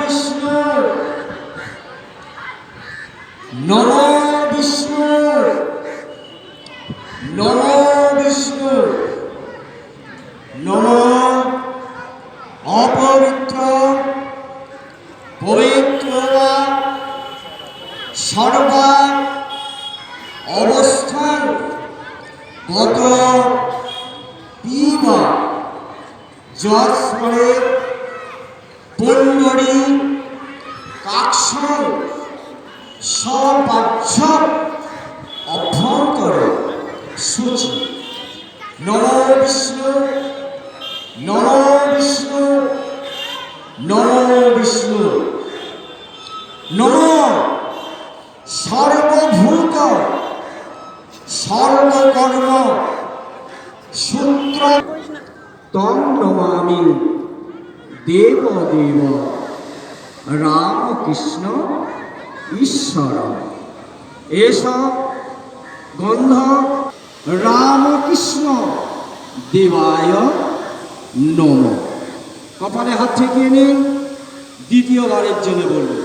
বিষ্ণু নমো বিষ্ণু নমো বিষ্ণু নমো অপবিত্র পবিত্র সর্বা অবস্থান গত পিব যৎস্মরে পুণ্ডরী কাক্ষ সপাচ্ছ অভ্যন্তর সূচি নমো বিষ্ণু নমো বিষ্ণু নমো বিষ্ণু নমো সর্বভূত সর্বকর্ম সূত্র তং নমামি দেব দেব রামকৃষ্ণ ঈশ্বর এষ গন্ধ রামকৃষ্ণ দেবায় নমঃ। কপালে হাত ঠেকিয়ে নিন, দ্বিতীয়বারের জন্য বলুন।